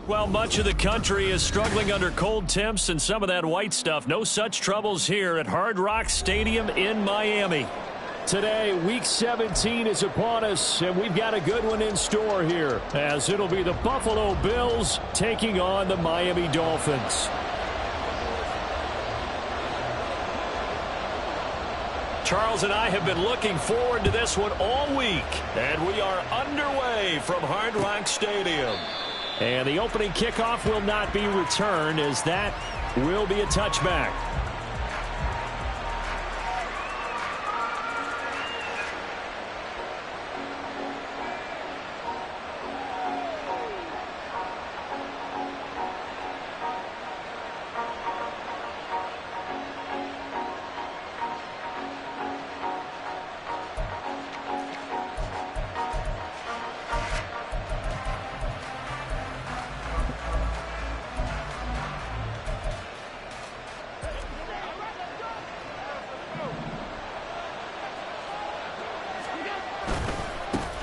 Well, much of the country is struggling under cold temps and some of that white stuff. No such troubles here at Hard Rock Stadium in Miami. Today, Week 17 is upon us, and we've got a good one in store here, as it'll be the Buffalo Bills taking on the Miami Dolphins. Charles and I have been looking forward to this one all week, and we are underway from Hard Rock Stadium. And the opening kickoff will not be returned, as that will be a touchback.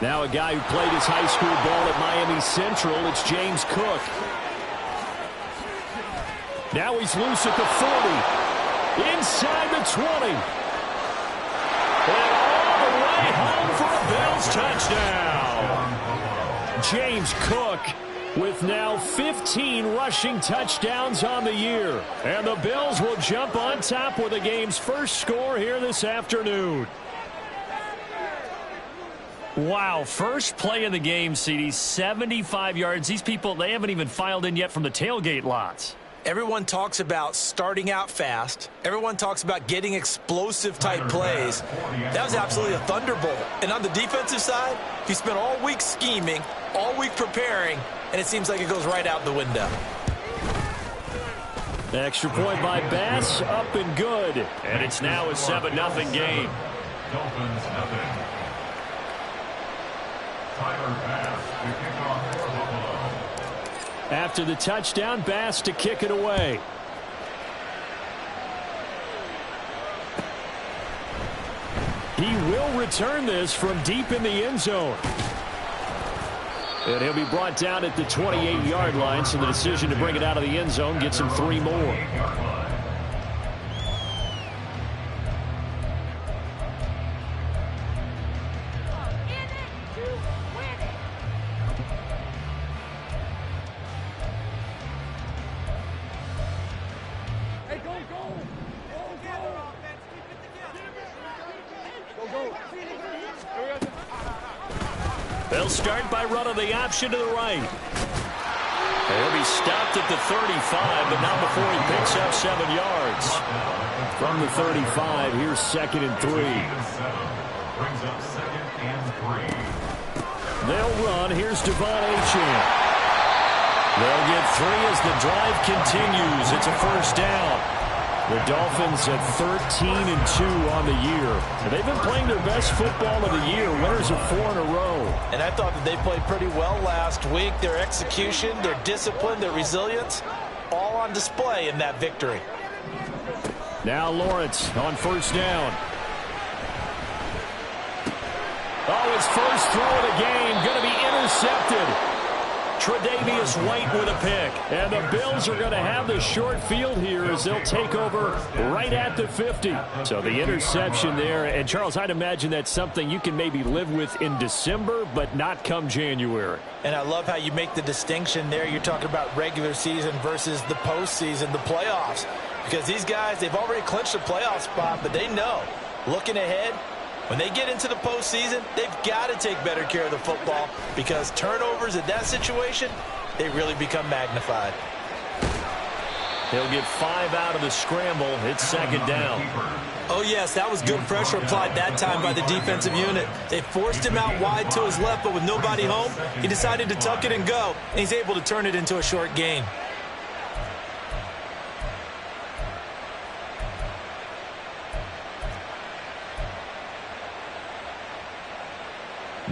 Now a guy who played his high school ball at Miami Central, it's James Cook. Now he's loose at the 40. Inside the 20. And all the way home for a Bills touchdown. James Cook with now 15 rushing touchdowns on the year. And the Bills will jump on top with the game's first score here this afternoon. Wow, first play of the game, CD, 75 yards. These people, they haven't even filed in yet from the tailgate lots. Everyone talks about starting out fast. Everyone talks about getting explosive-type plays. That was absolutely a thunderbolt. And on the defensive side, he spent all week scheming, all week preparing, and it seems like it goes right out the window. Extra point by Bass, up and good. And it's now a 7-0 game. Dolphins nothing. Tyler Bass to kick off for Buffalo. After the touchdown, Bass to kick it away. He will return this from deep in the end zone. And he'll be brought down at the 28-yard line, so the decision to bring it out of the end zone gets him 3 more. They'll start by running the option to the right. He'll be stopped at the 35, but not before he picks up 7 yards. From the 35, here's 2nd and 3. Brings up 2nd and 3. They'll run. Here's Devon Achane. They'll get 3 as the drive continues. It's a first down. The Dolphins at 13-2 on the year. They've been playing their best football of the year. Winners of 4 in a row. And I thought that they played pretty well last week. Their execution, their discipline, their resilience, all on display in that victory. Now Lawrence on first down. Oh, his first throw of the game going to be intercepted. Tre'Davious White with a pick. And the Bills are going to have the short field here as they'll take over right at the 50. So the interception there. And, Charles, I'd imagine that's something you can maybe live with in December, but not come January. And I love how you make the distinction there. You're talking about regular season versus the postseason, the playoffs. Because these guys, they've already clinched a playoff spot, but they know, looking ahead, when they get into the postseason, they've got to take better care of the football because turnovers in that situation, they really become magnified. He'll get 5 out of the scramble. It's 2nd down. Oh, yes, that was good pressure applied that time by the defensive unit. They forced him out wide to his left, but with nobody home, he decided to tuck it and go, and he's able to turn it into a short gain.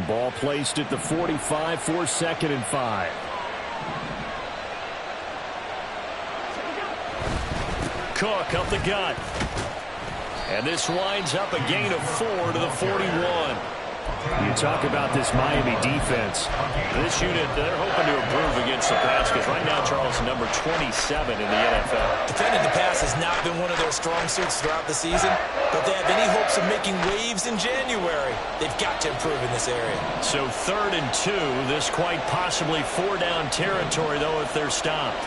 Ball placed at the 45 for 2nd and 5. Cook up the gut. And this winds up a gain of 4 to the 41. You talk about this Miami defense. This unit, they're hoping to improve against the pass because right now, Charles, is number 27 in the NFL. Defending the pass has not been one of their strong suits throughout the season, but they have any hopes of making waves in January. They've got to improve in this area. So 3rd and 2, this quite possibly 4-down territory, though, if they're stopped.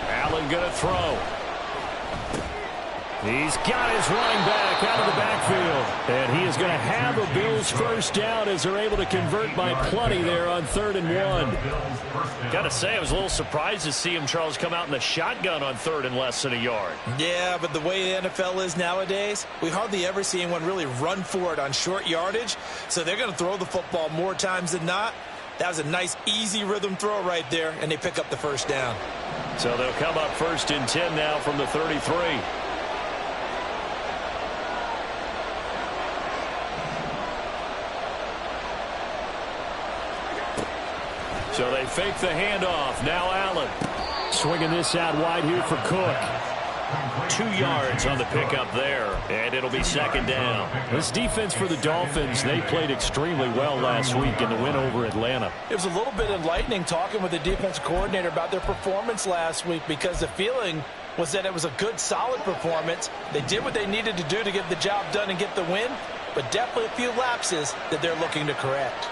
Allen going to throw. He's got his running back out of the backfield. And he is going to have a Bills first down as they're able to convert by plenty there on 3rd and 1. Got to say, I was a little surprised to see him, Charles, come out in the shotgun on 3rd and less than a yard. Yeah, but the way the NFL is nowadays, we hardly ever see anyone really run for it on short yardage. So they're going to throw the football more times than not. That was a nice, easy rhythm throw right there, and they pick up the first down. So they'll come up 1st and 10 now from the 33. So they fake the handoff. Now Allen. Swinging this out wide here for Cook. 2 yards on the pickup there. And it'll be 2nd down. This defense for the Dolphins, they played extremely well last week in the win over Atlanta. It was a little bit enlightening talking with the defense coordinator about their performance last week because the feeling was that it was a good, solid performance. They did what they needed to do to get the job done and get the win, but definitely a few lapses that they're looking to correct.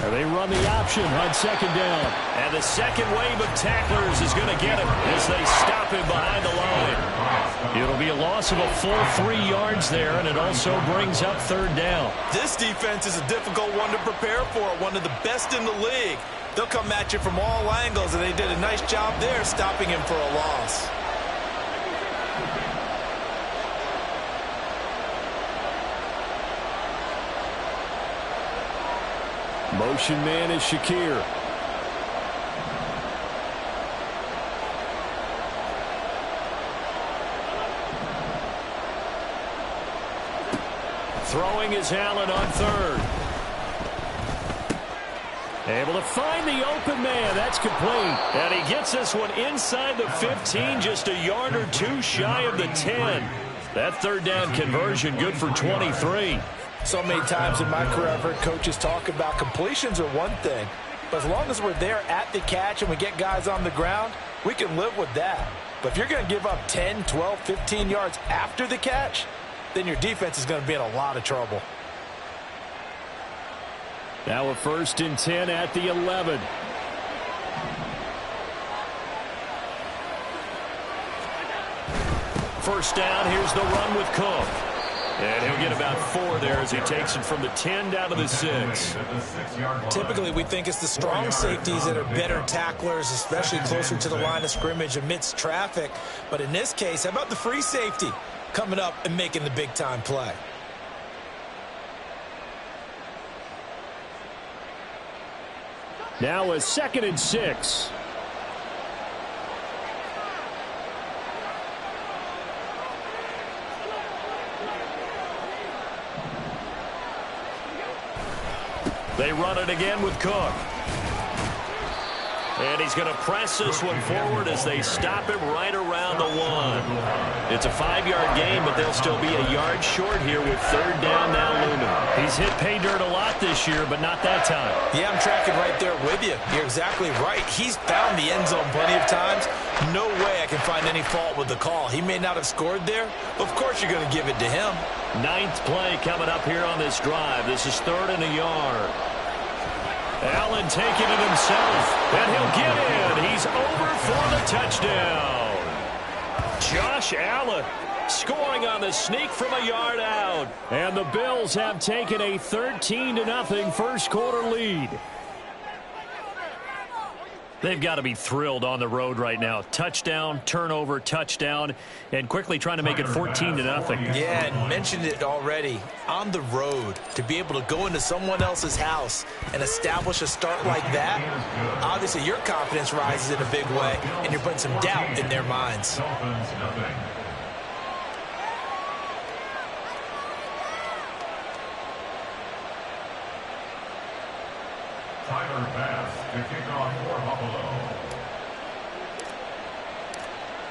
They run the option on 2nd down. And the second wave of tacklers is going to get him as they stop him behind the line. It'll be a loss of a full 3 yards there, and it also brings up 3rd down. This defense is a difficult one to prepare for, one of the best in the league. They'll come at you from all angles, and they did a nice job there stopping him for a loss. Motion man is Shakir. Throwing is Allen on 3rd. Able to find the open man. That's complete. And he gets this one inside the 15, just a yard or 2 shy of the 10. That 3rd down conversion good for 23. So many times in my career I've heard coaches talk about completions are one thing, but as long as we're there at the catch and we get guys on the ground, we can live with that. But if you're going to give up 10, 12, 15 yards after the catch, then your defense is going to be in a lot of trouble. Now a 1st and 10 at the 11. First down, here's the run with Cook. And he'll get about 4 there as he takes it from the 10 down to the 6. Typically, we think it's the strong safeties that are better tacklers, especially closer to the line of scrimmage amidst traffic. But in this case, how about the free safety coming up and making the big-time play? Now a 2nd and 6. They run it again with Cook. And he's going to press this one forward as they stop him right around the 1. It's a 5-yard gain, but they'll still be a yard short here with 3rd down now looming. He's hit pay dirt a lot this year, but not that time. Yeah, I'm tracking right there with you. You're exactly right. He's found the end zone plenty of times. No way I can find any fault with the call. He may not have scored there, but of course you're going to give it to him. 9th play coming up here on this drive. This is 3rd and a yard. Allen taking it himself, and he'll get in. He's over for the touchdown. Josh Allen scoring on the sneak from a yard out. And the Bills have taken a 13-0 first quarter lead. They've got to be thrilled on the road right now. Touchdown, turnover, touchdown, and quickly trying to make it 14-0. Yeah, and mentioned it already. On the road, to be able to go into someone else's house and establish a start like that, obviously your confidence rises in a big way, and you're putting some doubt in their minds. Tyler Bass to kick off for Buffalo.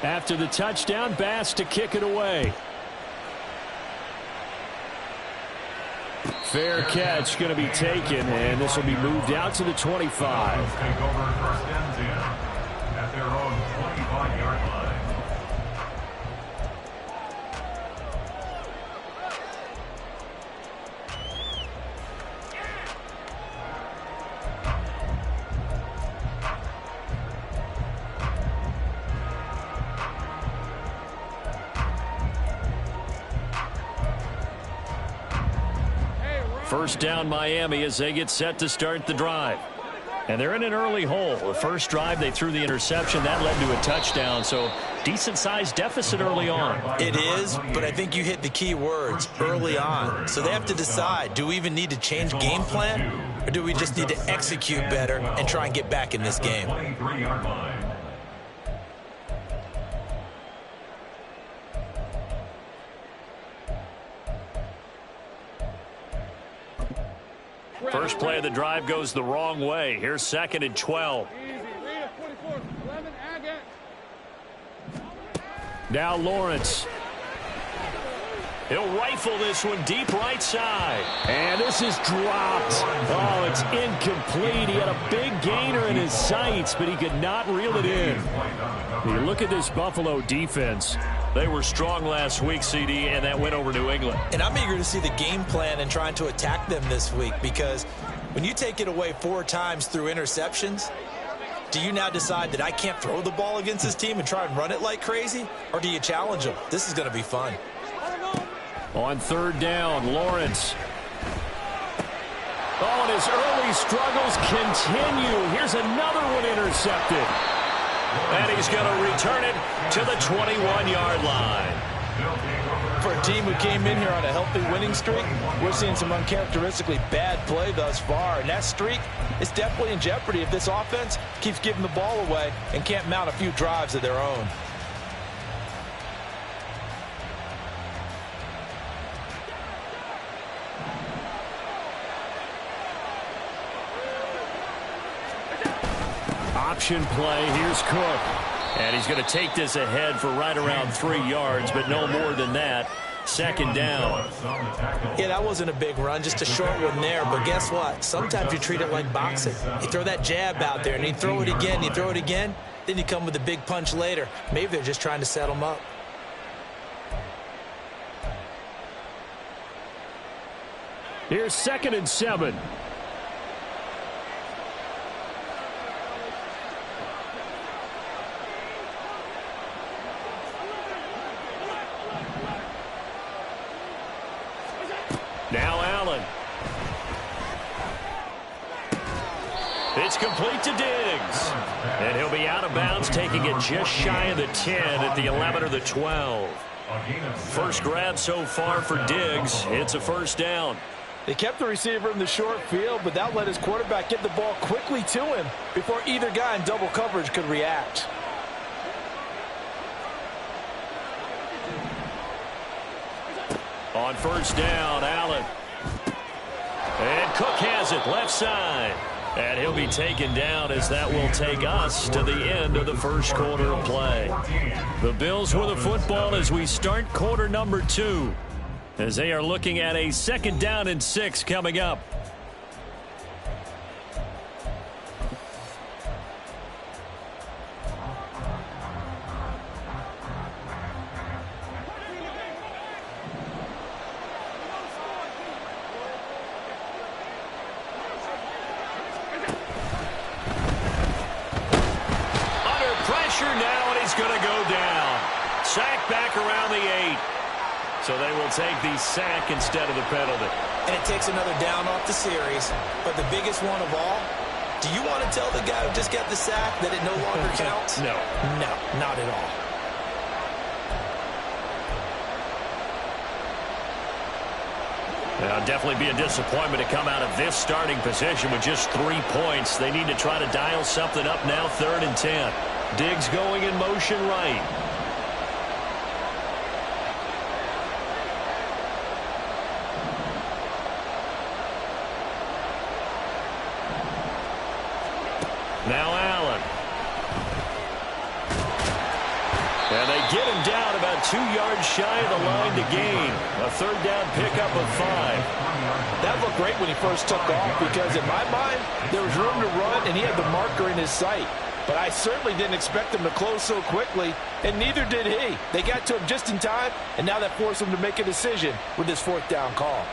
After the touchdown, Bass to kick it away. Fair catch going to be taken, and this will be moved out to the 25. Take over first and 10 at their own 25-yard line. First down Miami as they get set to start the drive. And they're in an early hole. The first drive they threw the interception. That led to a touchdown. So decent-sized deficit early on. It is, but I think you hit the key words, early on. So they have to decide, do we even need to change game plan? Or do we just need to execute better and try and get back in this game? 23-yard line. First play of the drive goes the wrong way. Here's 2nd and 12. Now Lawrence. He'll rifle this one deep right side. And this is dropped. Oh, it's incomplete. He had a big gainer in his sights, but he could not reel it in. You look at this Buffalo defense. They were strong last week, CD, and that went over New England. And I'm eager to see the game plan and trying to attack them this week, because when you take it away 4 times through interceptions, do you now decide that I can't throw the ball against this team and try and run it like crazy? Or do you challenge them? This is going to be fun. On 3rd down, Lawrence. Oh, and his early struggles continue. Here's another one intercepted. And he's going to return it to the 21-yard line. For a team who came in here on a healthy winning streak, we're seeing some uncharacteristically bad play thus far. And that streak is definitely in jeopardy if this offense keeps giving the ball away and can't mount a few drives of their own. Option play. Here's Cook. And he's going to take this ahead for right around 3 yards, but no more than that. 2nd down. Yeah, that wasn't a big run, just a short one there. But guess what? Sometimes you treat it like boxing. You throw that jab out there, and you throw it again, you throw it again, then you come with a big punch later. Maybe they're just trying to set them up. Here's 2nd and 7. Now Allen. It's complete to Diggs. And he'll be out of bounds, taking it just shy of the 10 at the 11 or the 12. First grab so far for Diggs. It's a first down. They kept the receiver in the short field, but that let his quarterback get the ball quickly to him before either guy in double coverage could react. On first down, Allen. And Cook has it left side. And he'll be taken down as that will take us to the end of the first quarter of play. The Bills with the football as we start quarter number 2. As they are looking at a 2nd down and 6 coming up. So they will take the sack instead of the penalty. And it takes another down off the series. But the biggest one of all, do you want to tell the guy who just got the sack that it no longer counts? No. No, not at all. It'll definitely be a disappointment to come out of this starting position with just 3 points. They need to try to dial something up now, 3rd and 10. Diggs going in motion right. Now Allen. And they get him down about 2 yards shy of the line to gain. A third down pickup of 5. That looked great when he first took off because in my mind, there was room to run and he had the marker in his sight. But I certainly didn't expect him to close so quickly, and neither did he. They got to him just in time, and now that forced him to make a decision with this 4th down call.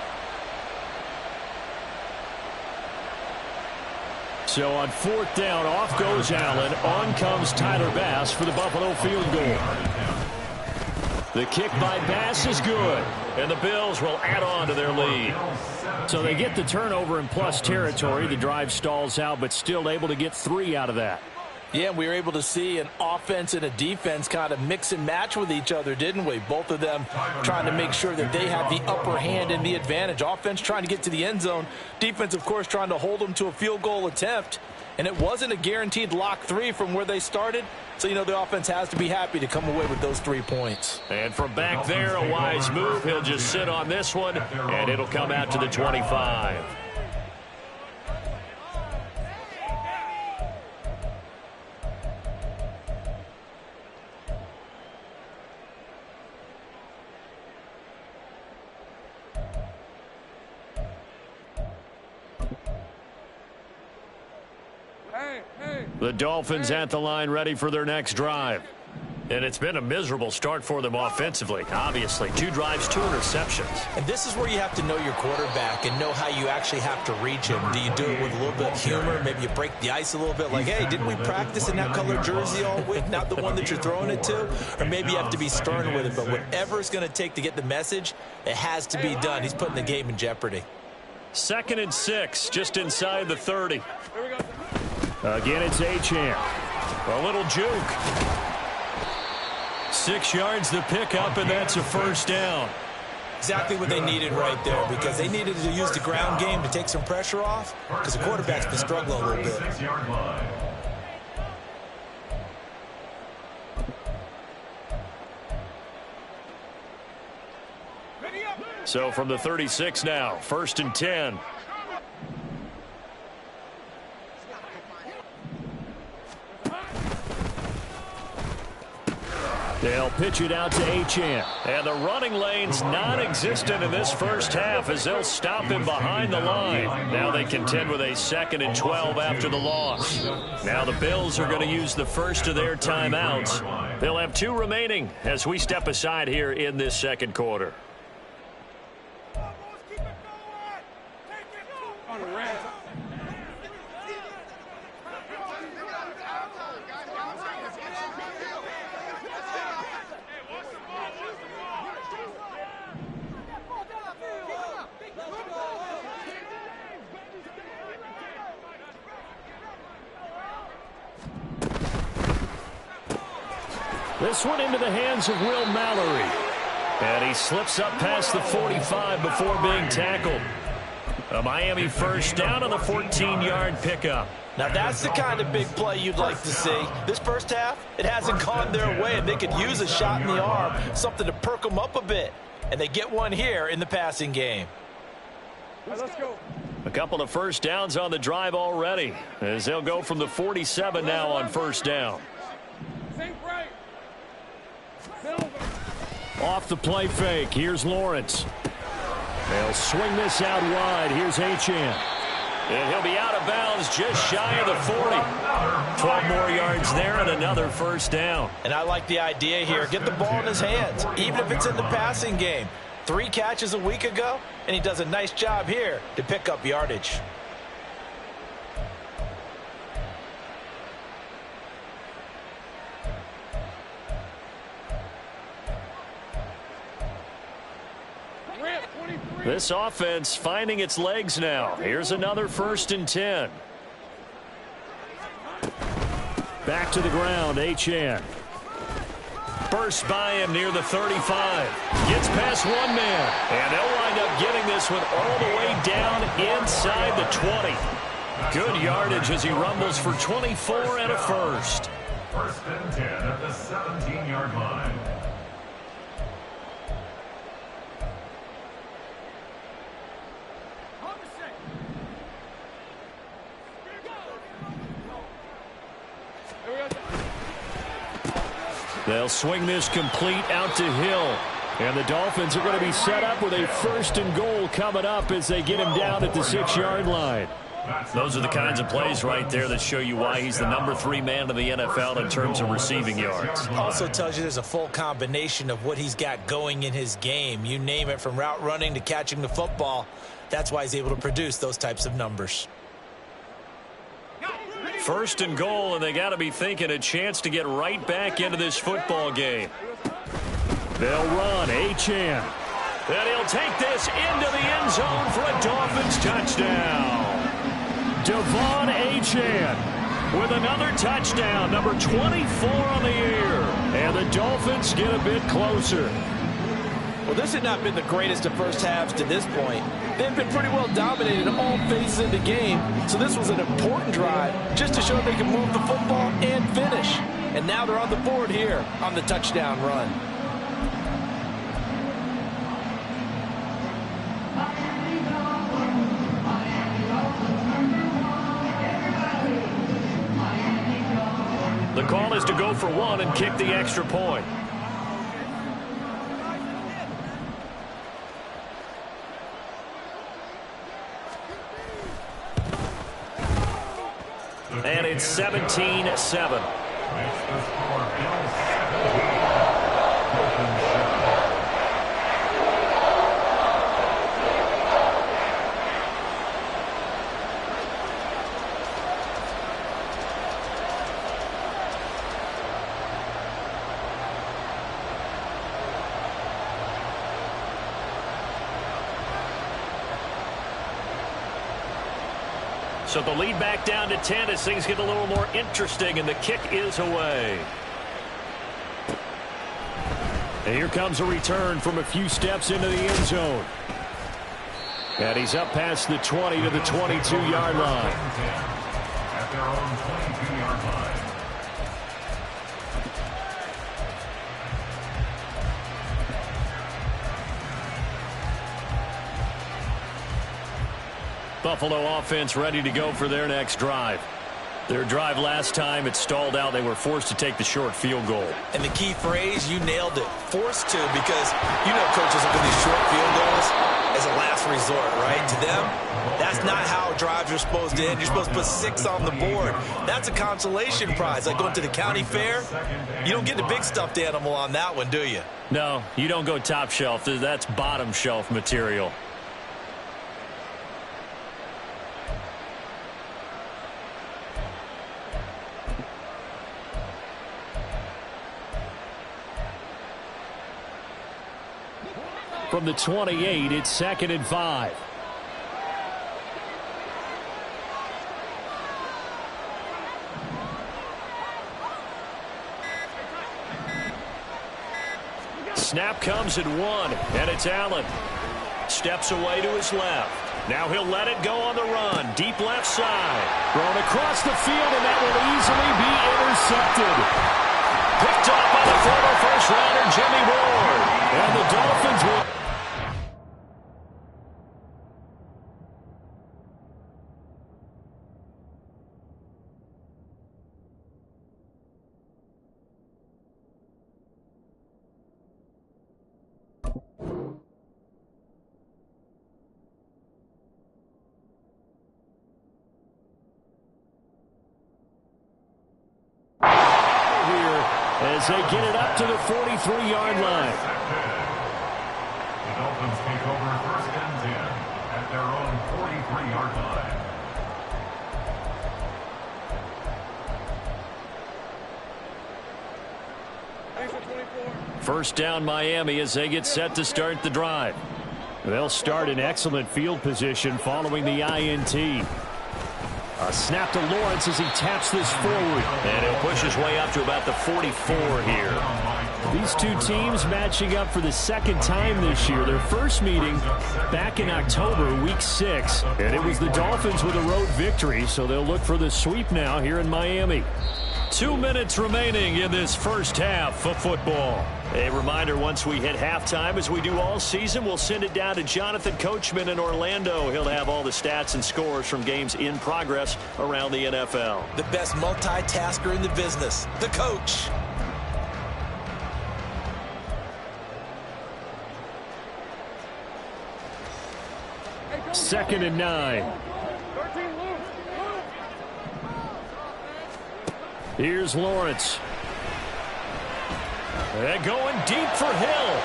So on 4th down, off goes Allen. On comes Tyler Bass for the Buffalo field goal. The kick by Bass is good, and the Bills will add on to their lead. So they get the turnover in plus territory. The drive stalls out, but still able to get 3 out of that. Yeah, we were able to see an offense and a defense kind of mix and match with each other, didn't we? Both of them trying to make sure that they have the upper hand and the advantage. Offense trying to get to the end zone. Defense, of course, trying to hold them to a field goal attempt. And it wasn't a guaranteed lock 3 from where they started. So, the offense has to be happy to come away with those 3 points. And from back there, a wise move. He'll just sit on this one, and it'll come out to the 25. The Dolphins at the line ready for their next drive. And it's been a miserable start for them offensively, obviously. 2 drives, 2 interceptions. And this is where you have to know your quarterback and know how you actually have to reach him. Do you do it with a little bit of humor? Maybe you break the ice a little bit like, hey, didn't we practice in that color jersey all week, not the one that you're throwing it to? Or maybe you have to be stern with it. But whatever it's going to take to get the message, it has to be done. He's putting the game in jeopardy. 2nd and 6, just inside the 30. Again, it's Achane. A little juke. 6 yards the pickup, and that's a 1st down. Exactly what they needed right there, because they needed to use the ground game to take some pressure off, because the quarterback's been struggling a little bit. So from the 36 now, 1st and 10. They'll pitch it out to Achane. And the running lane's non-existent in this first half as they'll stop him behind the line. Now they contend with a 2nd and 12 after the loss. Now the Bills are going to use the first of their timeouts. They'll have 2 remaining as we step aside here in this 2nd quarter. This one into the hands of Will Mallory. And he slips up past the 45 before being tackled. A Miami 1st down on the 14-yard pickup. Now that's the kind of big play you'd like to see. This first half, it hasn't gone their way, and they could use a shot in the arm, something to perk them up a bit. And they get one here in the passing game. Right, let's go. A couple of 1st downs on the drive already, as they'll go from the 47 now on 1st down. Off the play fake. Here's Lawrence. They'll swing this out wide. Here's Achane. And he'll be out of bounds just shy of the 40. 12 more yards there and another 1st down. And I like the idea here. Get the ball in his hands, even if it's in the passing game. 3 catches a week ago, and he does a nice job here to pick up yardage. This offense finding its legs now. Here's another 1st and 10. Back to the ground, Achane. Burst by him near the 35. Gets past one man. And they'll wind up getting this one all the way down inside the 20. Good yardage as he rumbles for 24 and a 1st. 1st and 10 at the 17-yard line. They'll swing this complete out to Hill. And the Dolphins are going to be set up with a 1st and goal coming up as they get him down at the 6-yard line. Those are the kinds of plays right there that show you why he's the number 3 man in the NFL in terms of receiving yards. Also tells you there's a full combination of what he's got going in his game. You name it, from route running to catching the football. That's why he's able to produce those types of numbers. 1st and goal, and they got to be thinking a chance to get right back into this football game. They'll run. Achane. And he'll take this into the end zone for a Dolphins touchdown. Devon Achane with another touchdown, number 24 on the year. And the Dolphins get a bit closer. Well, this had not been the greatest of first halves to this point. They've been pretty well dominated in all phases of the game, so this was an important drive just to show they can move the football and finish. And now they're on the board here on the touchdown run. The call is to go for 1 and kick the extra point. And it's 17-7. So the lead back down to 10 as things get a little more interesting, and the kick is away. And here comes a return from a few steps into the end zone. And he's up past the 20 to the 22-yard line. At their own 22-yard line. Buffalo offense ready to go for their next drive. Their drive last time, it stalled out. They were forced to take the short field goal. And the key phrase, you nailed it. Forced to, because you know coaches look at these short field goals as a last resort, right? To them, that's not how drives are supposed to end. You're supposed to put 6 on the board. That's a consolation prize. Like going to the county fair, you don't get the big stuffed animal on that one, do you? No, you don't go top shelf. That's bottom shelf material. From the 28, it's 2nd and 5. Snap comes at 1, and it's Allen. Steps away to his left. Now he'll let it go on the run. Deep left side. Thrown across the field, and that will easily be intercepted. Picked up by the former first-rounder Jimmy Ward. And the Dolphins will... as they get it up to the 43-yard line. The Dolphins take over 1st and 10 at their own 43-yard line. First down Miami as they get set to start the drive. They'll start in excellent field position following the INT. A snap to Lawrence as he taps this forward. And he'll push his way up to about the 44 here. These two teams matching up for the 2nd time this year. Their first meeting back in October, week 6. And it was the Dolphins with a road victory, so they'll look for the sweep now here in Miami. 2 minutes remaining in this first half of football. A reminder, once we hit halftime, as we do all season, we'll send it down to Jonathan Coachman in Orlando. He'll have all the stats and scores from games in progress around the NFL. The best multitasker in the business, the coach. 2nd and 9. Here's Lawrence. And going deep for Hill.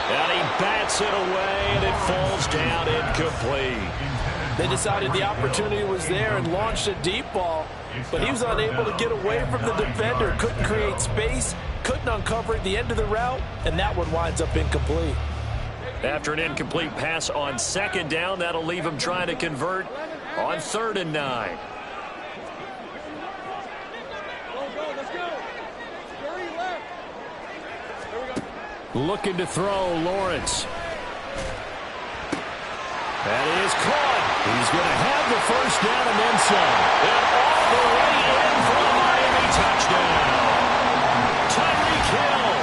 And he bats it away, and it falls down incomplete. They decided the opportunity was there and launched a deep ball, but he was unable to get away from the defender. Couldn't create space, couldn't uncover at the end of the route, and that one winds up incomplete. After an incomplete pass on 2nd down, that'll leave him trying to convert on 3rd and 9. Looking to throw, Lawrence. That is caught. He's going to have the first down and then some. And all the way in for a Miami touchdown. Tyreek Hill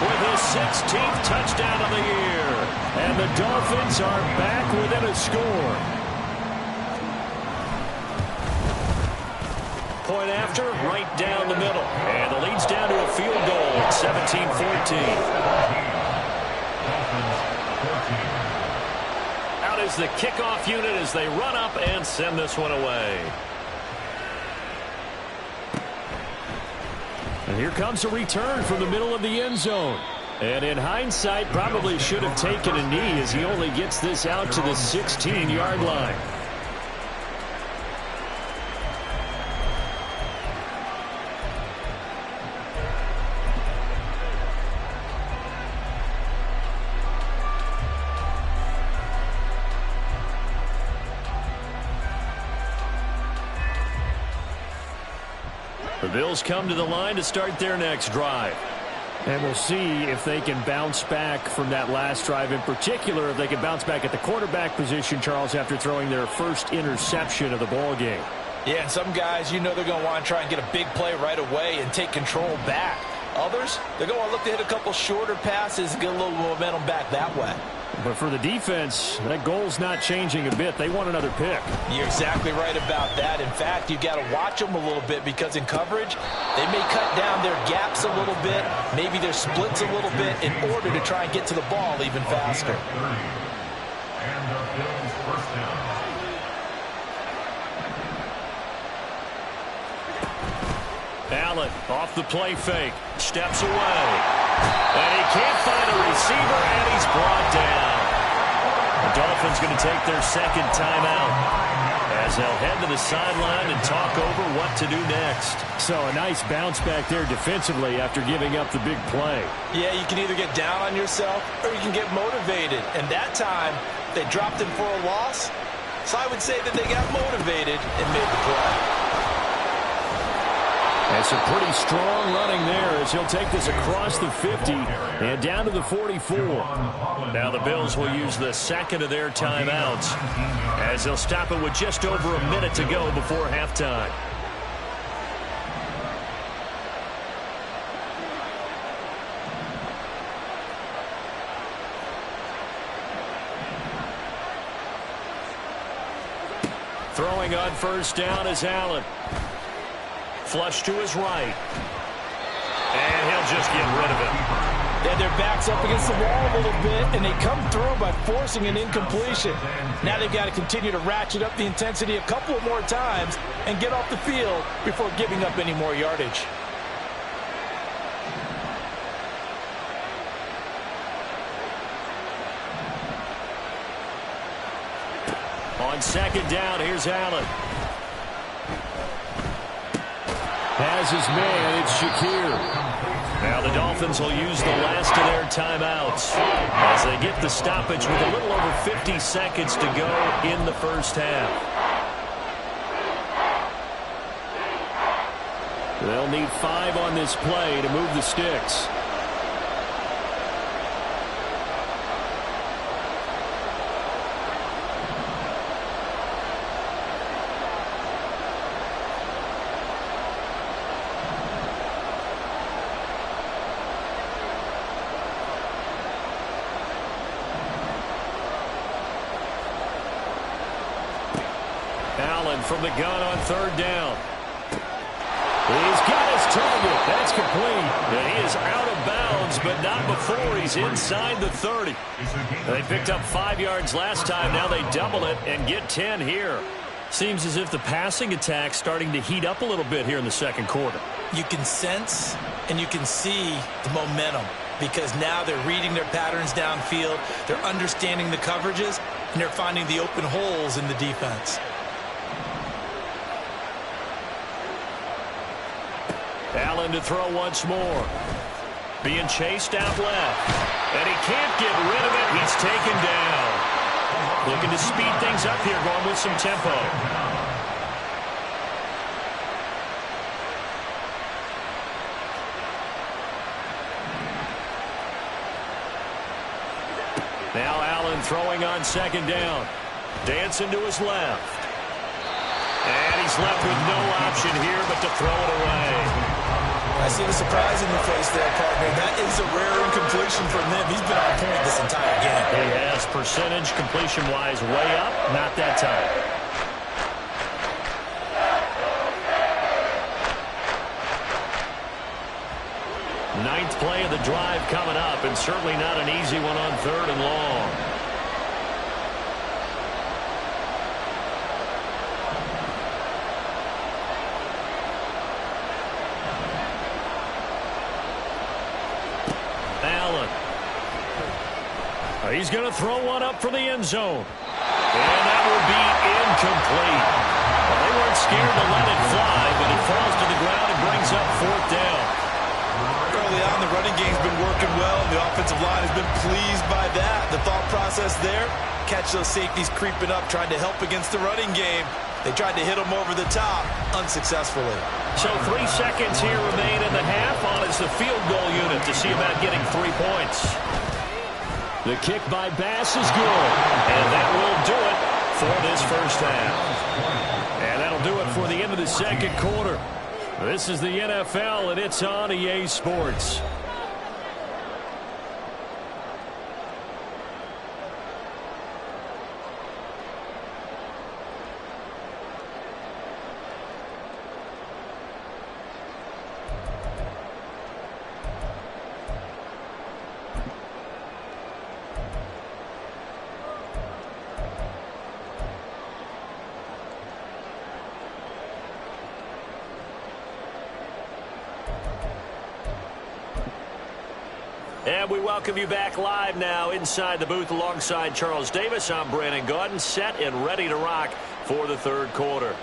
with his 16th touchdown of the year. And the Dolphins are back within a score. Point after, right down the middle. And the lead's down to a field goal at 17-14. Out is the kickoff unit as they run up and send this one away. And here comes a return from the middle of the end zone. And in hindsight, probably should have taken a knee as he only gets this out to the 16-yard line. The Bills come to the line to start their next drive. And we'll see if they can bounce back from that last drive. In particular, if they can bounce back at the quarterback position, Charles, after throwing their first interception of the ball game. Yeah, and some guys, you know they're going to want to try and get a big play right away and take control back. Others, they're going to look to hit a couple shorter passes and get a little momentum back that way. But for the defense, that goal's not changing a bit. They want another pick. You're exactly right about that. In fact, you've got to watch them a little bit because in coverage, they may cut down their gaps a little bit, maybe their splits a little bit in order to try and get to the ball even faster. And the Bills first down. Allen off the play fake, steps away. And he can't find a receiver, and he's brought down. The Dolphins going to take their second timeout as they'll head to the sideline and talk over what to do next. So a nice bounce back there defensively after giving up the big play. Yeah, you can either get down on yourself or you can get motivated. And that time, they dropped him for a loss. So I would say that they got motivated and made the play. That's a pretty strong running there as he'll take this across the 50 and down to the 44. Now the Bills will use the second of their timeouts as they'll stop it with just over a minute to go before halftime. Throwing on first down is Allen. Flush to his right. And he'll just get rid of it. Yeah, their back's up against the wall a little bit, and they come through by forcing an incompletion. Now they've got to continue to ratchet up the intensity a couple more times and get off the field before giving up any more yardage. On second down, here's Allen. Has his man, it's Shakir. Now the Dolphins will use the last of their timeouts as they get the stoppage with a little over 50 seconds to go in the first half. They'll need 5 on this play to move the sticks. Allen from the gun on third down. He's got his target. That's complete. And he is out of bounds, but not before he's inside the 30. They picked up 5 yards last time. Now they double it and get 10 here. Seems as if the passing attack's starting to heat up a little bit here in the second quarter. You can sense and you can see the momentum because now they're reading their patterns downfield. They're understanding the coverages, and they're finding the open holes in the defense. Allen to throw once more. Being chased out left. And he can't get rid of it. He's taken down. Looking to speed things up here, going with some tempo. Now Allen throwing on second down. Dancing to his left. And he's left with no option here but to throw it away. I see the surprise in your face there, partner. That is a rare incompletion from him. He's been on point this entire game. He has percentage completion-wise way up, not that time. Ninth play of the drive coming up, and certainly not an easy one on 3rd and long. Allen. He's going to throw one up for the end zone. And that will be incomplete. Well, they weren't scared to let it fly, but it falls to the ground and brings up 4th down. Early on, the running game's been working well, and the offensive line has been pleased by that. The thought process there, catch those safeties creeping up, trying to help against the running game. They tried to hit them over the top, unsuccessfully. So 3 seconds here remain in the half. On is the field goal unit to see about getting 3 points. The kick by Bass is good. And that will do it for this first half. And that'll do it for the end of the second quarter. This is the NFL, and it's on EA Sports. And we welcome you back live now inside the booth alongside Charles Davis. I'm Brandon Gaudin, set and ready to rock for the third quarter.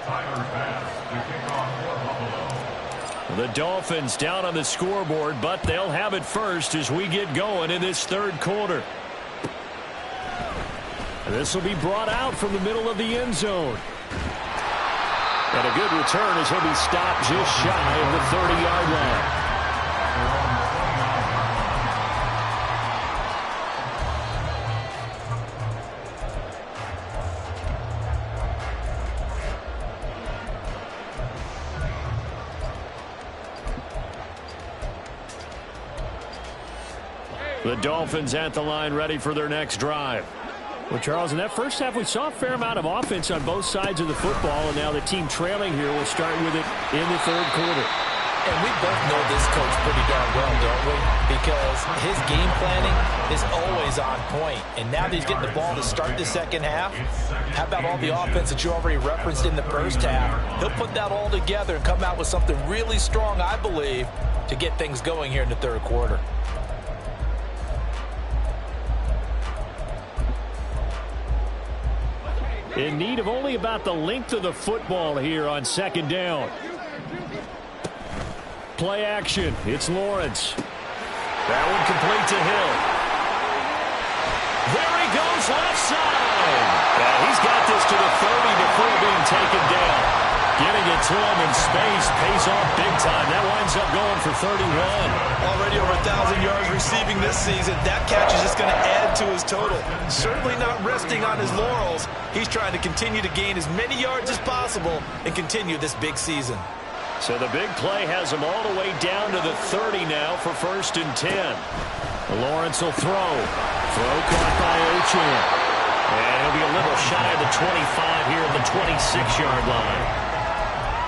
Tyler Bass, the kickoff for Buffalo. The Dolphins down on the scoreboard, but they'll have it first as we get going in this third quarter. This will be brought out from the middle of the end zone. And a good return as he'll be stopped just shy of the 30-yard line. The Dolphins at the line ready for their next drive. Well, Charles, in that first half, we saw a fair amount of offense on both sides of the football, and now the team trailing here will start with it in the third quarter. And we both know this coach pretty darn well, don't we? Because his game planning is always on point. And now that he's getting the ball to start the second half, how about all the offense that you already referenced in the first half? He'll put that all together and come out with something really strong, I believe, to get things going here in the third quarter. In need of only about the length of the football here on second down. Play action. It's Lawrence. That one complete to Hill. There he goes left side. Yeah, he's got this to the 30 before being taken down. Getting it to him in space pays off big time. That winds up going for 31. Already over 1,000 yards receiving this season. That catch is just going to add to his total. Certainly not resting on his laurels. He's trying to continue to gain as many yards as possible and continue this big season. So the big play has them all the way down to the 30 now for 1st and 10. Lawrence will throw. Throw caught by Ochan. And he'll be a little shy of the 25 here at the 26-yard line.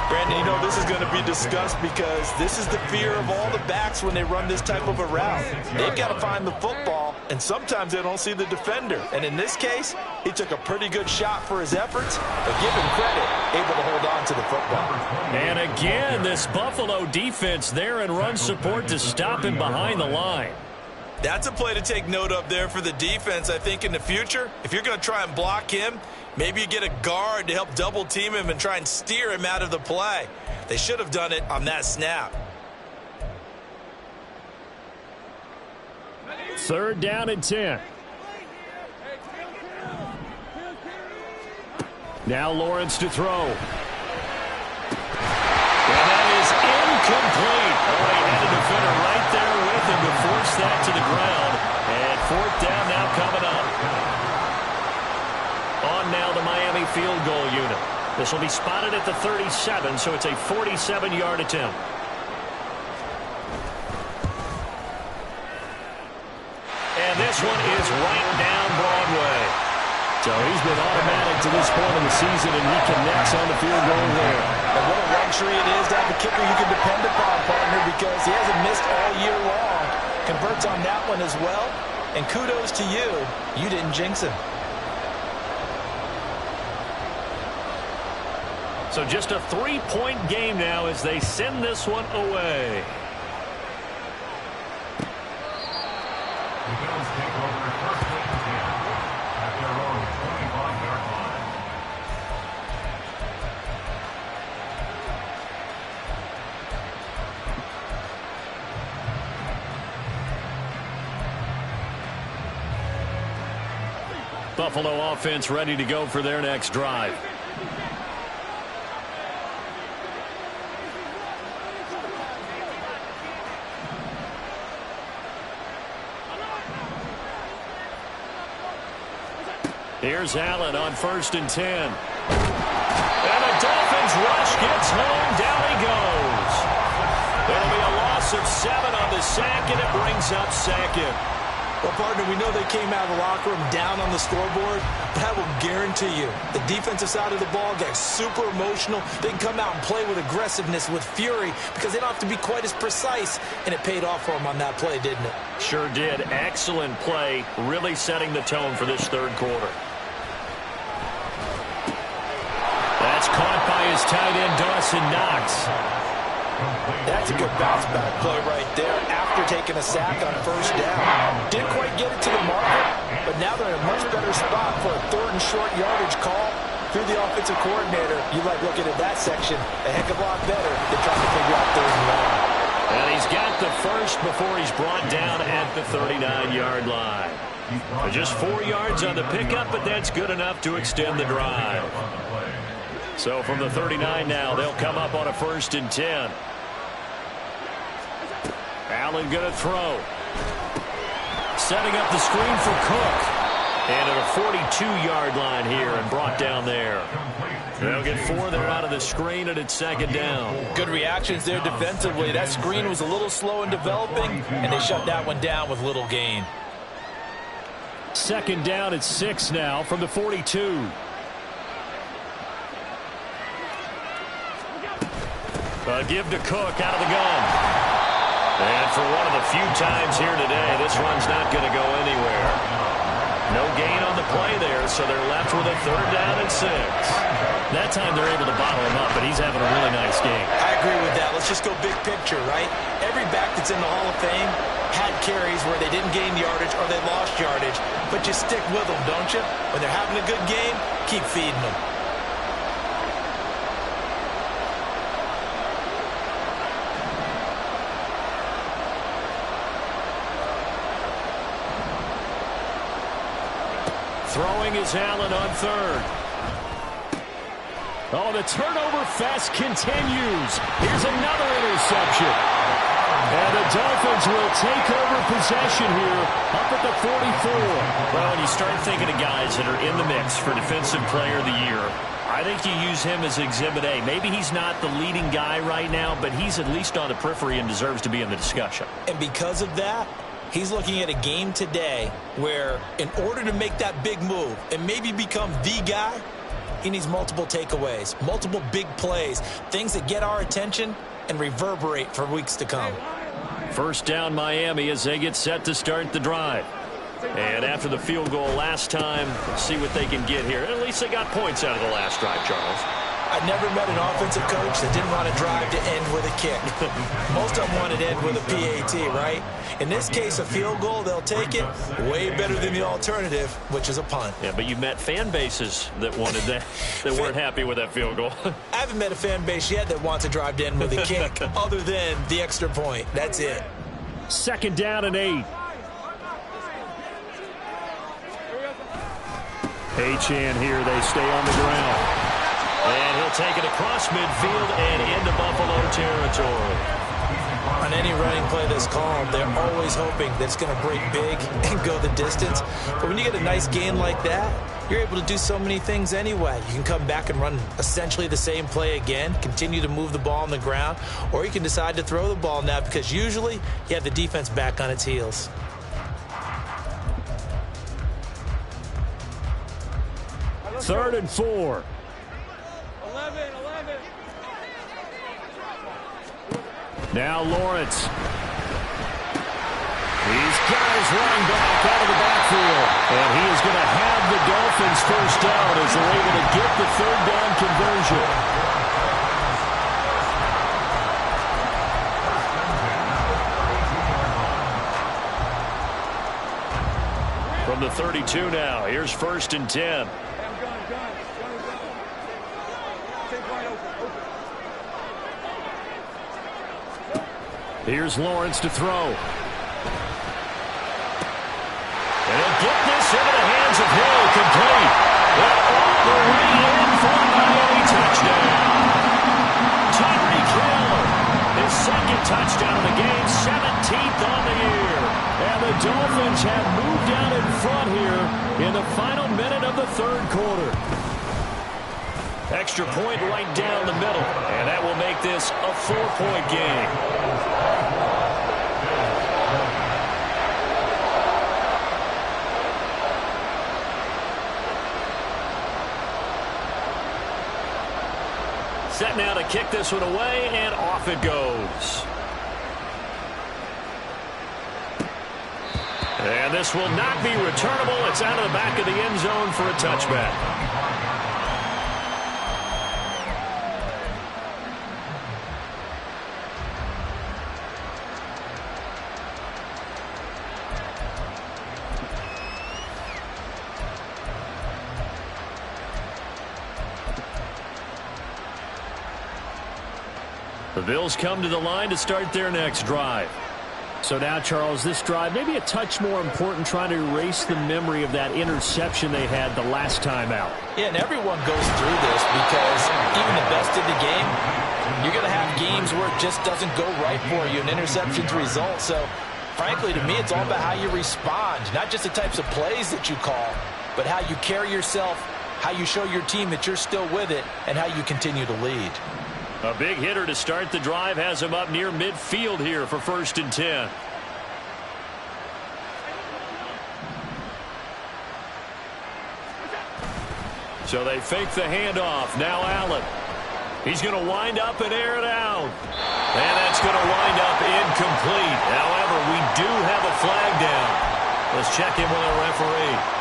Brandon, you know this is going to be discussed because this is the fear of all the backs when they run this type of a route. They've got to find the football, and sometimes they don't see the defender. And in this case, he took a pretty good shot for his efforts, but give him credit, able to hold on to the football. And again, this Buffalo defense there in run support to stop him behind the line. That's a play to take note of there for the defense, I think, in the future. If you're going to try and block him, maybe you get a guard to help double team him and try and steer him out of the play. They should have done it on that snap. 3rd down and 10. Now Lawrence to throw. And that is incomplete. Oh, he had a defender right there with him to force that to the ground. And 4th down now coming up. On now the Miami field goal unit. This will be spotted at the 37, so it's a 47-yard attempt. And this one is right down Broadway. So he's been automatic to this point in the season, and he connects on the field goal there. And what a luxury it is to have a kicker you can depend upon, partner, because he hasn't missed all year long. Converts on that one as well. And kudos to you. You didn't jinx him. So just a 3-point game now as they send this one away. The Bills take over 1st and 10 at their own 25-yard line. Buffalo offense ready to go for their next drive. Here's Allen on 1st and 10. And the Dolphins rush gets home. Down he goes. There'll be a loss of 7 on the sack, and it brings up 2nd. Well, partner, we know they came out of the locker room down on the scoreboard, but I will guarantee you the defensive side of the ball gets super emotional. They can come out and play with aggressiveness, with fury, because they don't have to be quite as precise, and it paid off for them on that play, didn't it? Sure did. Excellent play, really setting the tone for this 3rd quarter. That's caught by his tight end, Dawson Knox. That's a good bounce-back play right there after taking a sack on 1st down. Didn't quite get it to the marker, but now they're in a much better spot for a 3rd and short yardage call through the offensive coordinator. You like looking at that section a heck of a lot better than trying to figure out 3rd and long. And he's got the first before he's brought down at the 39-yard line. Just 4 yards on the pickup, but that's good enough to extend the drive. So from the 39 now, they'll come up on a 1st and 10. Allen going to throw. Setting up the screen for Cook. And at a 42-yard line here and brought down there. They'll get 4 there out of the screen, and it's 2nd down. Good reactions there defensively. That screen was a little slow in developing, and they shut that one down with little gain. 2nd down at 6 now from the 42. Give to Cook out of the gun. And for one of the few times here today, this run's not going to go anywhere. No gain on the play there, so they're left with a 3rd down and 6. That time they're able to bottle him up, but he's having a really nice game. I agree with that. Let's just go big picture, right? Every back that's in the Hall of Fame had carries where they didn't gain yardage or they lost yardage, but you stick with them, don't you? When they're having a good game, keep feeding them. Throwing is Allen on 3rd. Oh, the turnover fest continues. Here's another interception. And the Dolphins will take over possession here up at the 44. Well, when you start thinking of guys that are in the mix for Defensive Player of the Year, I think you use him as Exhibit A. Maybe he's not the leading guy right now, but he's at least on the periphery and deserves to be in the discussion. And because of that, he's looking at a game today where in order to make that big move and maybe become the guy, he needs multiple takeaways, multiple big plays, things that get our attention and reverberate for weeks to come. First down Miami as they get set to start the drive. And after the field goal last time, let's see what they can get here. At least they got points out of the last drive, Charles. I never met an offensive coach that didn't want to drive to end with a kick. Most of them want to end with a PAT, right? In this case, a field goal, they'll take it. Way better than the alternative, which is a punt. Yeah, but you've met fan bases that wanted that, that weren't happy with that field goal. I haven't met a fan base yet that wants to drive to end with a kick other than the extra point. That's it. Second down and 8. Achane here. They stay on the ground. And he'll take it across midfield and into Buffalo territory. On any running play that's called, they're always hoping that it's going to break big and go the distance. But when you get a nice gain like that, you're able to do so many things anyway. You can come back and run essentially the same play again, continue to move the ball on the ground, or you can decide to throw the ball now because usually you have the defense back on its heels. Third and 4. 11. Now Lawrence. He's got his running back out of the backfield. And he is going to have the Dolphins first down as they're able to get the third down conversion. From the 32 now, here's first and 10. Here's Lawrence to throw. And he'll get this into the hands of Hill, complete. And all the way in for a Miami touchdown. Tyreek Hill, his second touchdown of the game, 17th on the year. And the Dolphins have moved out in front here in the final minute of the third quarter. Extra point right down the middle. And that will make this a 4-point game. Set now to kick this one away, and off it goes. And this will not be returnable. It's out of the back of the end zone for a touchback. The Bills come to the line to start their next drive. So now, Charles, this drive maybe a touch more important, trying to erase the memory of that interception they had the last time out. Yeah, and everyone goes through this because even the best in the game, you're going to have games where it just doesn't go right for you, and interceptions result. So, frankly, to me, it's all about how you respond, not just the types of plays that you call, but how you carry yourself, how you show your team that you're still with it, and how you continue to lead. A big hitter to start the drive has him up near midfield here for first and 10. So they fake the handoff. Now Allen. He's going to wind up and air it out. And that's going to wind up incomplete. However, we do have a flag down. Let's check in with our referee.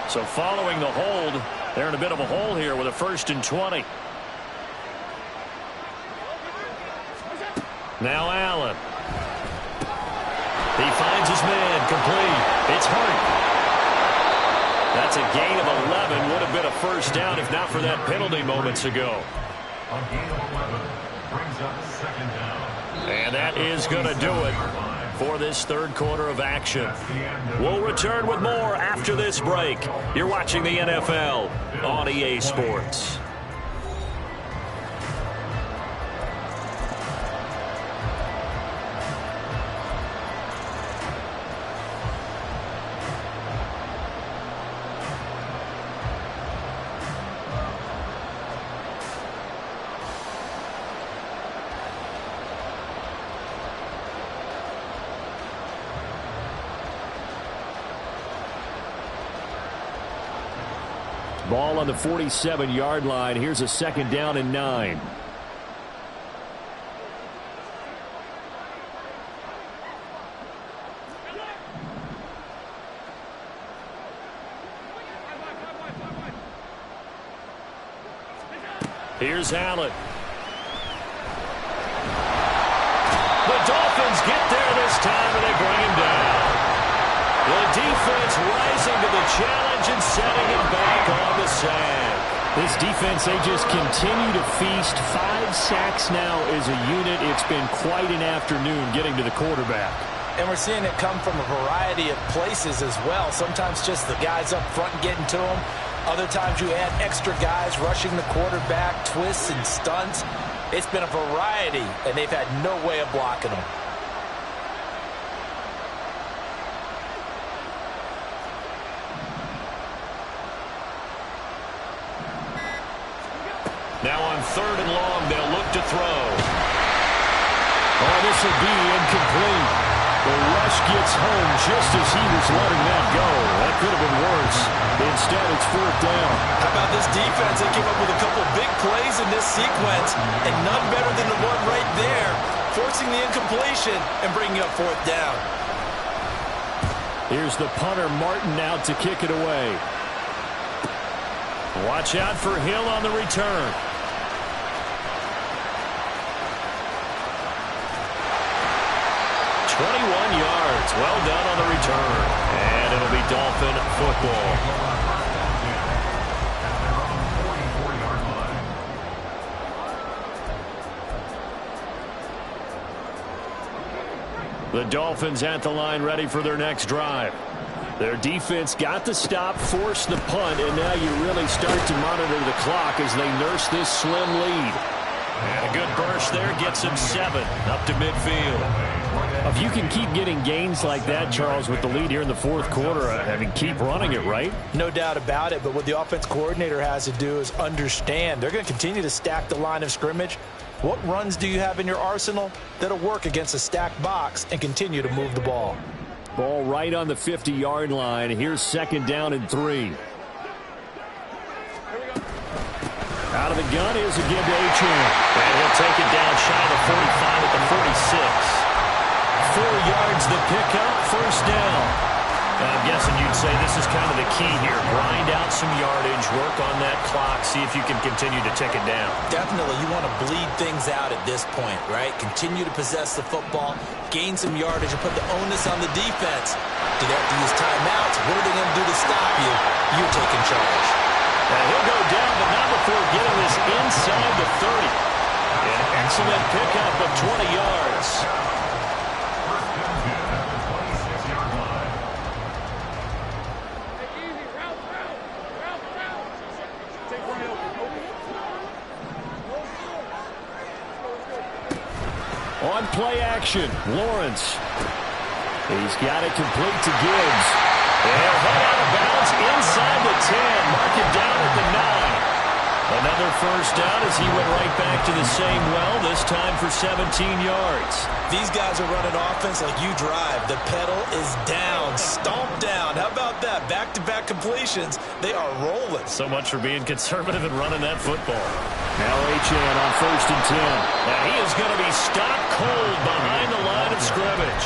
So following the hold, they're in a bit of a hole here with a first and 20. Now Allen. He finds his man, complete. It's Hurt. That's a gain of 11. Would have been a first down if not for that penalty moments ago. A gain of 11 brings up second down. And that is going to do it for this third quarter of action. We'll return with more after this break. You're watching the NFL on EA Sports. Ball on the 47-yard line. Here's a second down and 9. Here's Allen. The Dolphins get there this time, and they bring him down. The defense rising to the challenge and setting him back on the sand. This defense, they just continue to feast. 5 sacks now as a unit. It's been quite an afternoon getting to the quarterback. And we're seeing it come from a variety of places as well. Sometimes just the guys up front getting to him. Other times you add extra guys rushing the quarterback, twists and stunts. It's been a variety, and they've had no way of blocking them. Now on 3rd and long, they'll look to throw. Oh, this will be incomplete. The rush gets home just as he was letting that go. That could have been worse. Instead, it's 4th down. How about this defense? They came up with a couple of big plays in this sequence, and none better than the one right there, forcing the incompletion and bringing up 4th down. Here's the punter, Martin, out to kick it away. Watch out for Hill on the return. Yards. Well done on the return. And it'll be Dolphin football. The Dolphins at the line ready for their next drive. Their defense got the stop, forced the punt, and now you really start to monitor the clock as they nurse this slim lead. And a good burst there gets him 7 up to midfield. If you can keep getting gains like that, Charles, with the lead here in the 4th quarter, I mean, keep running it, right? No doubt about it, but what the offense coordinator has to do is understand they're going to continue to stack the line of scrimmage. What runs do you have in your arsenal that'll work against a stacked box and continue to move the ball? Ball right on the 50-yard line. Here's 2nd down and 3. Out of the gun is again to Achane. And he'll take it down shy of the 45 at the 46. 4 yards the pickup, 1st down. I'm guessing you'd say this is kind of the key here. Grind out some yardage, work on that clock, see if you can continue to tick it down. Definitely, you want to bleed things out at this point, right? Continue to possess the football, gain some yardage, and put the onus on the defense. Do they have to use timeouts? What are they going to do to stop you? You're taking charge. Now he'll go down, but not before getting this inside the 30. An excellent pickup of 20 yards. On play action, Lawrence. He's got it complete to Gibbs. And he'll head out of bounds inside the 10. Mark it down at the 9. Another 1st down as he went right back to the same well, this time for 17 yards. These guys are running offense like you drive. The pedal is down, stomp down. How about that? Back-to-back completions. They are rolling. So much for being conservative and running that football. Now Achane on 1st and 10. Now he is going to be stopped cold behind the line of scrimmage.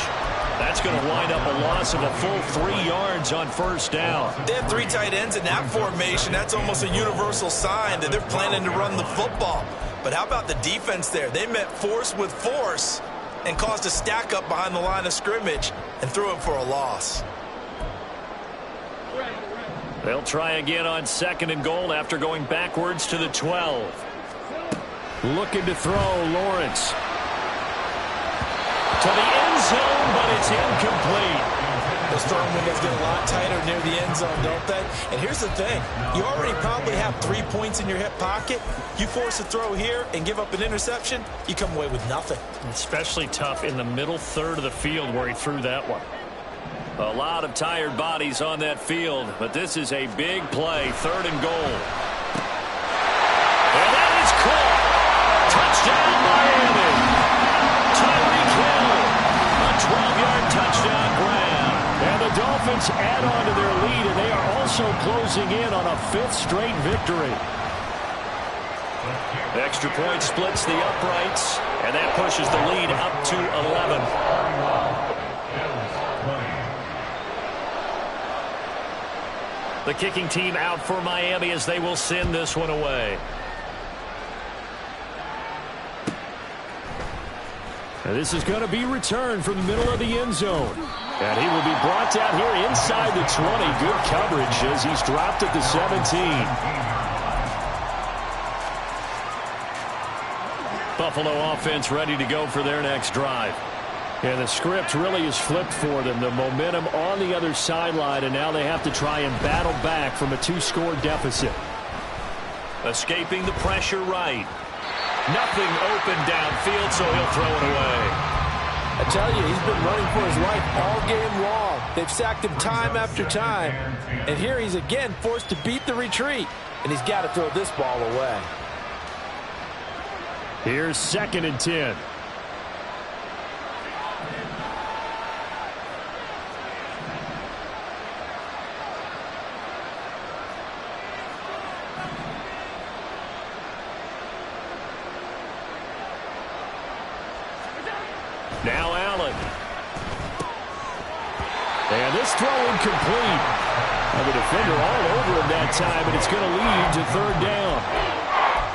That's going to wind up a loss of a full 3 yards on 1st down. They have 3 tight ends in that formation. That's almost a universal sign that they're planning to run the football. But how about the defense there? They met force with force and caused a stack up behind the line of scrimmage and threw it for a loss. They'll try again on 2nd and goal after going backwards to the 12. Looking to throw, Lawrence. To the end zone, but it's incomplete. Those throwing windows get a lot tighter near the end zone, don't they? And here's the thing. You already probably have 3 points in your hip pocket. You force a throw here and give up an interception, you come away with nothing. Especially tough in the middle third of the field where he threw that one. A lot of tired bodies on that field, but this is a big play, 3rd and goal. And that is caught. Touchdown, Miami. Tyreek Hill, a 12-yard touchdown grab. And the Dolphins add on to their lead, and they are also closing in on a 5th straight victory. Extra point splits the uprights, and that pushes the lead up to 11. The kicking team out for Miami as they will send this one away. And this is going to be returned from the middle of the end zone. And he will be brought down here inside the 20. Good coverage as he's dropped at the 17. Buffalo offense ready to go for their next drive. And the script really is flipped for them. The momentum on the other sideline, and now they have to try and battle back from a 2-score deficit. Escaping the pressure right. Nothing open downfield, so he'll throw it away. I tell you, he's been running for his life all game long. They've sacked him time after time. And here he's again forced to beat the retreat. And he's got to throw this ball away. Here's 2nd and 10. Now Allen. And this throw incomplete. And the defender all over him that time, and it's going to lead to 3rd down.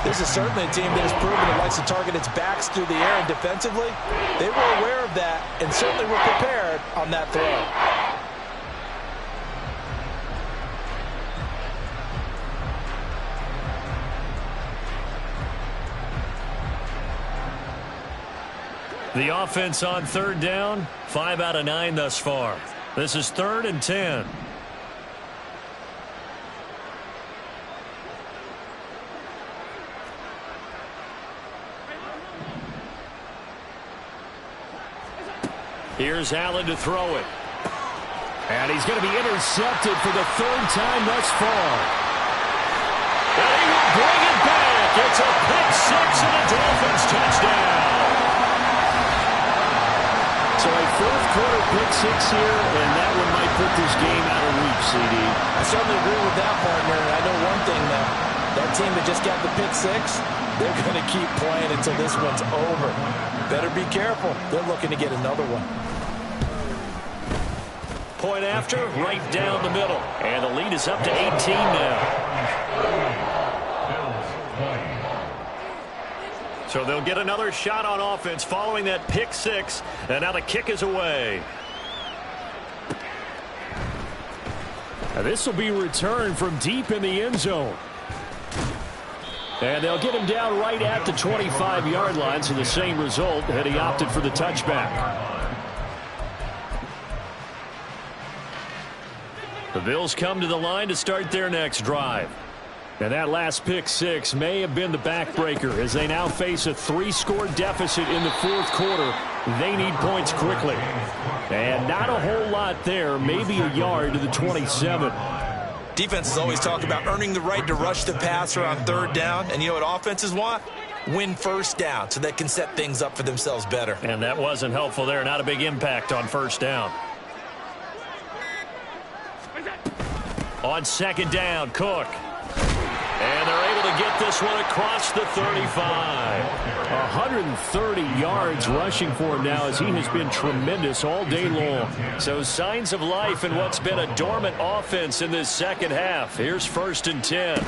This is certainly a team that has proven it likes to target its backs through the air, and defensively, they were aware of that and certainly were prepared on that throw. The offense on 3rd down, 5 out of 9 thus far. This is 3rd and 10. Here's Allen to throw it. And he's going to be intercepted for the 3rd time thus far. And he will bring it back. It's a pick 6 and a Dolphins touchdown. So a 4th quarter pick 6 here, and that one might put this game out of reach, CD. I certainly agree with that, partner. I know one thing, though. That team that just got the pick 6, they're going to keep playing until this one's over. Better be careful. They're looking to get another one. Point after, right down the middle. And the lead is up to 18 now. So they'll get another shot on offense following that pick 6. And now the kick is away. Now this will be returned from deep in the end zone. And they'll get him down right at the 25-yard line, so the same result had he opted for the touchback. The Bills come to the line to start their next drive. And that last pick 6 may have been the backbreaker as they now face a 3-score deficit in the 4th quarter. They need points quickly. And not a whole lot there, maybe a yard to the 27. Defenses always talk about earning the right to rush the passer on 3rd down. And you know what offenses want? Win 1st down so they can set things up for themselves better. And that wasn't helpful there. Not a big impact on 1st down. On 2nd down, Cook. And they're able to get this one across the 35. 130 yards rushing for him now as he has been tremendous all day long. So signs of life in what's been a dormant offense in this 2nd half. Here's 1st and 10.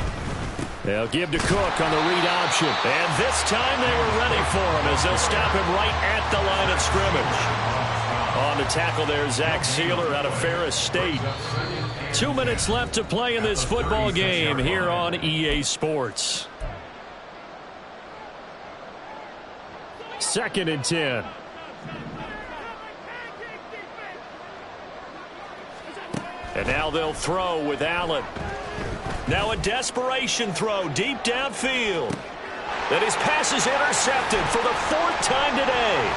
They'll give to Cook on the read option. And this time they were ready for him as they'll stop him right at the line of scrimmage. On the tackle there, Zach Sealer out of Ferris State. 2 minutes left to play in this football game here on EA Sports. 2nd and 10. And now they'll throw with Allen. Now a desperation throw deep downfield. And his pass is intercepted for the 4th time today.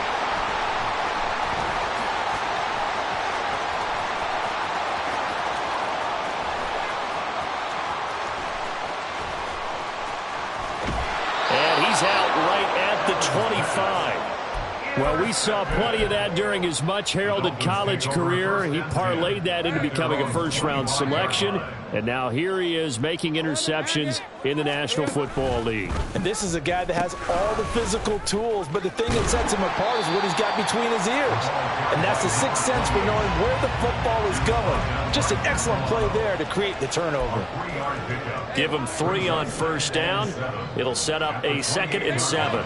And he's out right at the 25. Well, we saw plenty of that during his much-heralded college career. He parlayed that into becoming a first-round selection, and now here he is making interceptions in the National Football League. And this is a guy that has all the physical tools, but the thing that sets him apart is what he's got between his ears. And that's the sixth sense for knowing where the football is going. Just an excellent play there to create the turnover. Give him 3 on first down. It'll set up a 2nd and 7.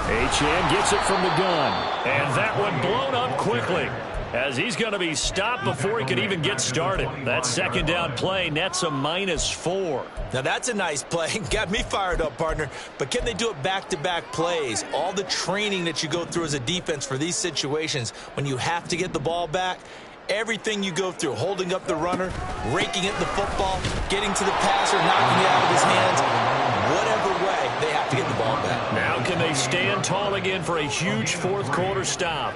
Achane gets it from the gun. And that one blown up quickly, as he's going to be stopped before he could even get started. That 2nd down play nets a -4. Now that's a nice play. Got me fired up, partner. But can they do it back-to-back plays? All the training that you go through as a defense for these situations, when you have to get the ball back, everything you go through, holding up the runner, raking at the football, getting to the passer, knocking it out of his hands, whatever way, they have to get the ball back. Now can they stand tall again for a huge fourth-quarter stop?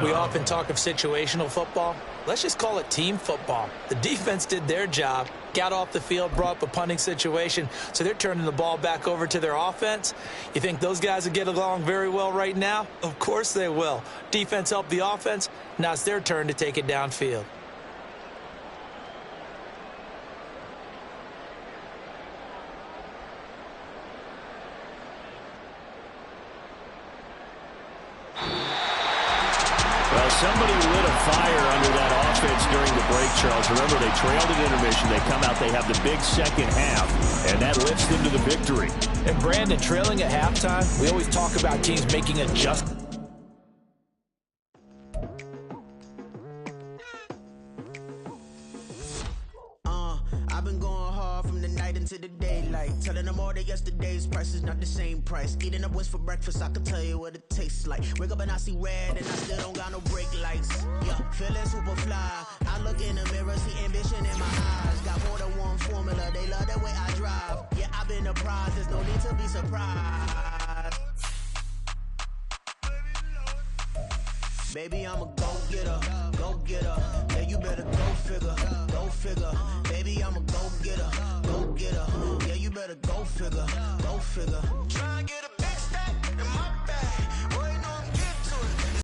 We often talk of situational football. Let's just call it team football. The defense did their job, got off the field, brought up a punting situation, so they're turning the ball back over to their offense. You think those guys will get along very well right now? Of course they will. Defense helped the offense. Now it's their turn to take it downfield. Well, somebody lit a fire under that offense during the break, Charles. Remember, they trailed at intermission. They come out, they have the big second half, and that lifts them to the victory. And Brandon, trailing at halftime, we always talk about teams making adjustments. I've been going hard from the night into the daylight, telling them all that yesterday's price is not the same price. Eating up what's for breakfast, I can tell you what it tastes like. Wake up and I see red and I still don't got no brake lights. Yeah, feeling super fly. I look in the mirror, see ambition in my eyes. Got more than one formula, they love the way I drive. Yeah, I've been a prize, there's no need to be surprised. Baby, I'm a go-getter, go-getter. Yeah, you better go figure.